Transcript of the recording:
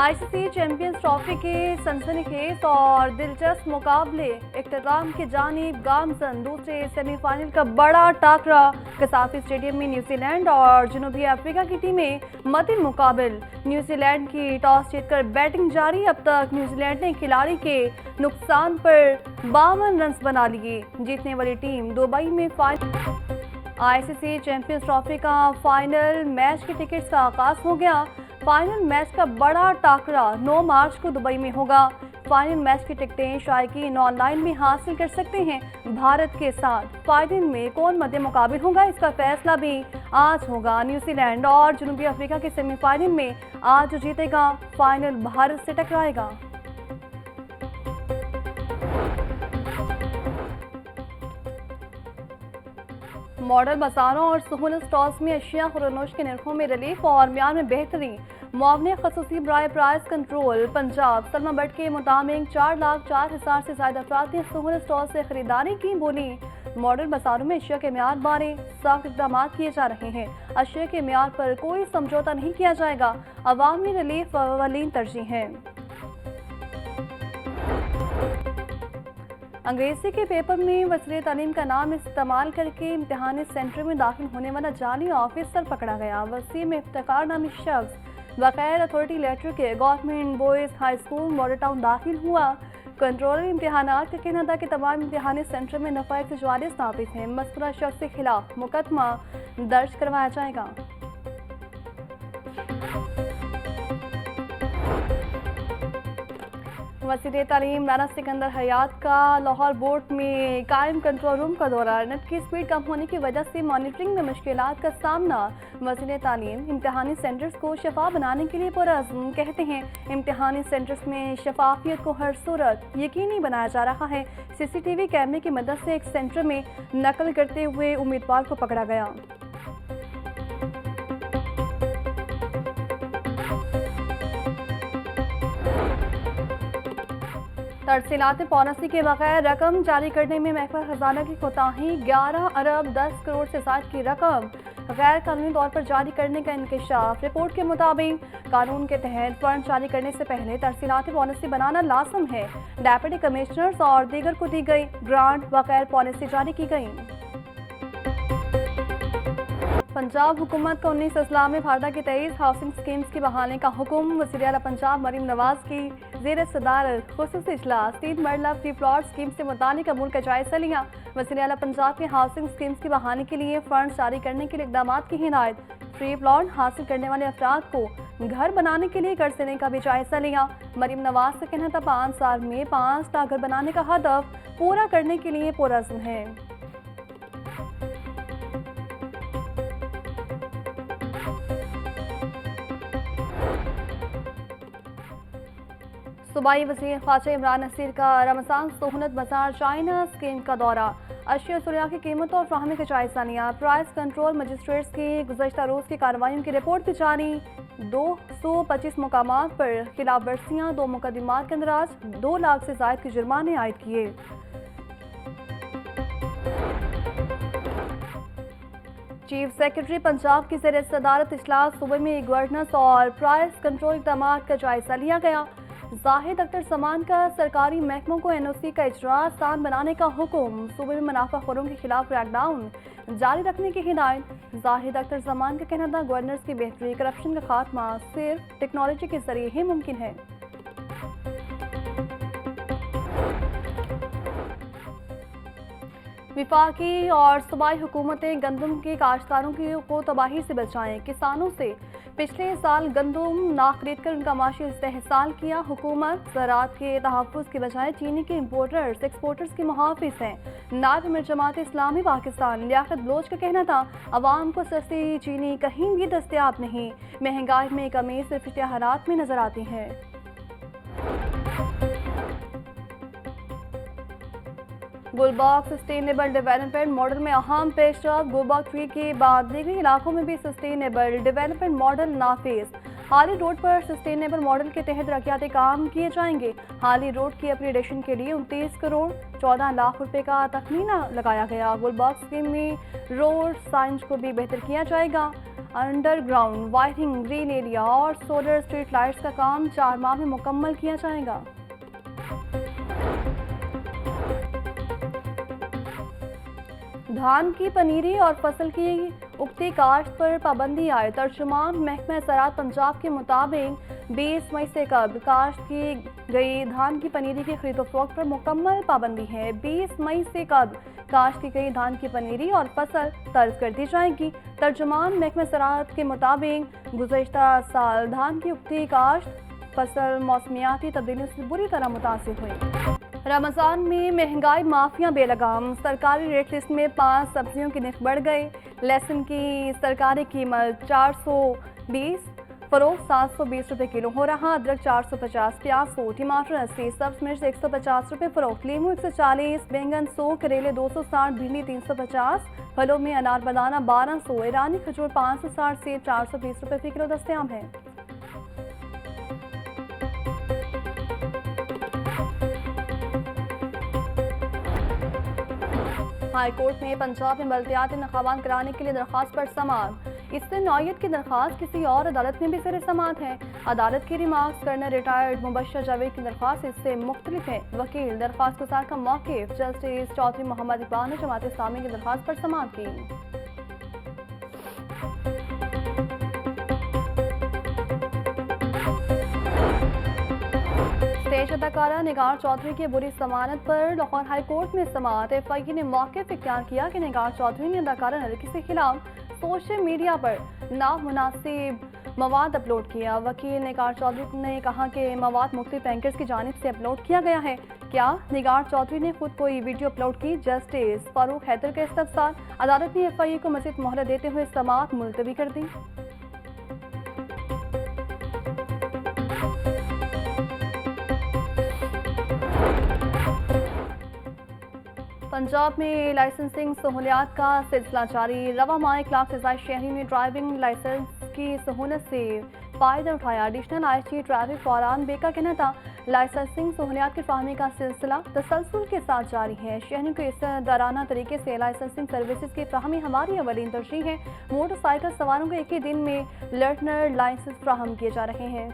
ICC champions trophy के सनसनीखेज और दिलचस्प मुकाबले इख्तिताम की जानिब गामजन। दूसरे सेमीफाइनल का बड़ा टाकरा कसाफी स्टेडियम में न्यूजीलैंड और जनूबी अफ्रीका की टीमें मतिन मुकाबिल। न्यूजीलैंड की टॉस जीतकर बैटिंग जारी। अब तक न्यूजीलैंड ने खिलाड़ी के नुकसान पर 52 रन बना लिए। जीतने वाली टीम दुबई में आईसीसी चैंपियंस ट्रॉफी का फाइनल मैच के टिकट्स का आगाज हो गया। फाइनल मैच का बड़ा टाकरा 9 मार्च को दुबई में होगा। फाइनल मैच की टिकटें शायकीन ऑनलाइन में हासिल कर सकते हैं। भारत के साथ फाइनल में कौन मध्य मुकाबिल होगा, इसका फैसला भी आज होगा। न्यूजीलैंड और जनूबी अफ्रीका के सेमीफाइनल में आज जीतेगा फाइनल भारत से टकराएगा। मॉडल बाजारों और सहूलत स्टॉल्स में अशिया खुरनोश के नरखों में रिलीफ और म्यार में बेहतरी। मुआवने खसूसी बराए प्राइस कंट्रोल पंजाब सलमा बट के मुताबिक 4,04,000 से ज्यादा अफराद ने सहूलत स्टॉल से खरीदारी की। बोली मॉडल बाजारों में अशिया के म्यार बारे सख्त इक़दाम किए जा रहे हैं। अशिया के म्यार पर कोई समझौता नहीं किया जाएगा। अवामी रिलीफ अवलीन तरजीह है। अंग्रेजी के पेपर में वज़ीर तालीम का नाम इस्तेमाल करके इम्तिहानी सेंटर में दाखिल होने वाला जाली ऑफिसर पकड़ा गया। वसीम इफ्तिकार नामी शख्स बगैर अथॉरिटी लेटर के government boys high school model town दाखिल हुआ। कंट्रोलर इम्तिहानात का कहना था कि तमाम इम्तिहानी सेंटर में नफा तजारिस नाफिज हैं। मज़कूरा शख्स के खिलाफ मुकदमा दर्ज करवाया जाएगा। वज़ीर तालीम राना सिकंदर हयात का लाहौर बोर्ड में कायम कंट्रोल रूम का दौरा। नेट की स्पीड कम होने की वजह से मॉनिटरिंग में मुश्किलात का सामना। वज़ीर तालीम इम्तिहानी सेंटर्स को शफाफ बनाने के लिए पुरअज़्म। कहते हैं इम्तिहानी सेंटर्स में शफाफियत को हर सूरत यकीनी बनाया जा रहा है। सीसीटीवी कैमरे की मदद से एक सेंटर में नकल करते हुए उम्मीदवार को पकड़ा गया। तरसीलात पॉलिसी के बगैर रकम जारी करने में महकमा खजाना की कोताही। 11 अरब 10 करोड़ से ज्यादा की रकम गैर कानूनी तौर पर जारी करने का इंकशाफ। रिपोर्ट के मुताबिक कानून के तहत फंड जारी करने से पहले तरसीलाती पॉलिसी बनाना लाजम है। डेप्यूटी कमिश्नर्स और दीगर को दी गई ग्रांट बगैर पॉलिसी जारी की गई। पंजाब हुकूमत को 19 अजला में भारत की 23 हाउसिंग स्कीम्स की बहाली का हुक्म। वज़ीर आला पंजाब मरीम नवाज की ज़ेर सदारत खुसूसी इजलास। 3 मरला फ्री प्लॉट स्कीम से मुतालिक अमूल का जायजा लिया। वज़ीर आला पंजाब के हाउसिंग स्कीम्स की बहाली के लिए फंड जारी करने के लिए इक़दाम की हिदायत। फ्री प्लॉट हासिल करने वाले अफराद को घर बनाने के लिए कर्ज देने का भी जायजा लिया। मरीम नवाज का कहना था 5 साल में 5 लाख घर बनाने का हदफ पूरा करने के लिए पुरअज़्म है। सूबाई वज़ीर ख्वाजा इमरान नसीर का रमज़ान सहूलत बाजार चाइना स्कीम का दौरा। अशिया सुरिया की कीमतों और फ्राहमी का जायजा लिया। प्राइस कंट्रोल मजिस्ट्रेट्स की गुज़श्ता रोज़ की कार्रवाइयों की रिपोर्ट भी जारी। 225 मुकामात पर खिलाफ वर्जियाँ, 2 मुकदमात के अंदराज, 2 लाख से ज़ायद के जुर्माने आयद किए। चीफ सेक्रेटरी पंजाब की ज़ेर सदारत इजलास। सूबे में गवर्नेंस और प्राइस कंट्रोल इक़दाम का जायजा लिया गया। जाहिद अख्तर जमान का सरकारी महकमों को एनओसी का इजरा आसान बनाने का हुक्म। सूबे में मुनाफाखोरों के खिलाफ क्रैकडाउन जारी रखने की हिदायत। जाहिद अख्तर जमान का कहना था गवर्नर्स की बेहतरी, करप्शन का खात्मा सिर्फ टेक्नोलॉजी के जरिए ही मुमकिन है। विफाकी और सूबाई हुकूमतें गंदम के काश्तकारों को तबाही से बचाएं। किसानों से पिछले साल गंदम ना खरीद कर उनका माशी इस्तेहसाल किया। हुकूमत ज़राअत के तहफ़्फ़ुज़ के बजाय चीनी के इम्पोर्टर्स एक्सपोर्टर्स की मुहाफ़िज़ हैं। नायब अमीर जमात इस्लामी पाकिस्तान लियाकत बलोच का कहना था अवाम को सस्ती चीनी कहीं भी दस्तयाब नहीं। महंगाई में कमी सिर्फ इश्तिहारात में नजर आती है। गुलबर्ग सस्टेनेबल डेवलपमेंट मॉडल में अहम पेशरफ। गुलबर्ग ट्री के बाद दीगर इलाकों में भी सस्टेनेबल डेवलपमेंट मॉडल नाफिज। हाली रोड पर सस्टेनेबल मॉडल के तहत तरक्याती काम किए जाएंगे। हाली रोड की अपग्रेडेशन के लिए 29 करोड़ 14 लाख रुपए का तखमीना लगाया गया। गुलबर्ग स्कीम में रोड साइंस को भी बेहतर किया जाएगा। अंडरग्राउंड वायरिंग, ग्रीन एरिया और सोलर स्ट्रीट लाइट्स का काम 4 माह में मुकम्मल किया जाएगा। धान की पनीरी और फसल की उगती काश्त पर पाबंदी आए। तर्जुमान महकमा ज़राअत पंजाब के मुताबिक 20 मई से कबल काश्त की गई धान की पनीरी की खरीदो फरोख्त पर मुकम्मल पाबंदी है। 20 मई से कबल काश्त की गई धान की पनीरी और फसल तर्क कर दी जाएगी। तर्जुमान महकमा ज़राअत के मुताबिक गुज़श्ता साल धान की उगती काश्त फसल मौसमियाती तब्दीलियों से बुरी तरह मुतासिर हुई। रमज़ान में महंगाई माफिया बेलगाम। सरकारी रेट लिस्ट में 5 सब्जियों के नर्ख बढ़ गए। लहसुन की सरकारी कीमत 420, फरोख्त 720 रुपये किलो हो रहा। अदरक 450, प्याज 100, टमाटर 80, सब्ज मिर्च 150 रुपये फरोख्त, लीमू 140, बैंगन 100, करेले 260, भिंडी 350, फलों में अनार बनाना 1200, ईरानी खजूर 560, सेब 420 रुपये फी किलो दस्तयाब है। हाई कोर्ट में पंजाब में बल्दियाती इंतखाबात कराने के लिए दरख्वास्त पर समाअत। इससे नौयत की दरख्वास्त किसी और अदालत में भी ज़ेर समाअत है। अदालत की रिमार्क्स करना रिटायर्ड मुबश्शिर जावेद की दरख्वास्त इससे मुख्तलिफ है। वकील दरख्वास्त गुजार का मौक़िफ़ जस्टिस चौधरी मोहम्मद इकबाल ने जमात इस्लामी की दरख्वास्त पर समाअत की। स्टेज अदाकारा निगार चौधरी की बुरी जमानत पर लाहौर हाई कोर्ट में समाअत। एफआईए ने मौक़िफ़ इख्तियार किया कि निगार चौधरी ने अदाकारा नरगिस के खिलाफ सोशल मीडिया पर नामुनासिब मवाद अपलोड किया। वकील निगार चौधरी ने कहा कि मवाद मुख्तलिफ एंकर्स की जानिब से अपलोड किया गया है। क्या निगार चौधरी ने खुद कोई वीडियो अपलोड की? जस्टिस फारूक हैदर का इस्तफसार। अदालत ने एफआईए को मज़ीद मोहलत देते हुए समाअत मुलतवी कर दी। पंजाब में लाइसेंसिंग सहूलियात का सिलसिला जारी। रवा माह 1 लाख से ज़ायद शहरी ने ड्राइविंग लाइसेंस की सहूलत से फ़ायदा उठाया। एडिशनल आईजी ट्रैफिक फौरान बेका कहना था लाइसेंसिंग सहूलियात की फराहमी का सिलसिला तसलसल के साथ जारी है। शहरी को इस दौराना तरीके से लाइसेंसिंग सर्विसेज की फराहमी हमारी अवलीन तरजीह है। मोटरसाइकिल सवारों को एक ही दिन में लर्नर लाइसेंस फराहम किए जा रहे हैं।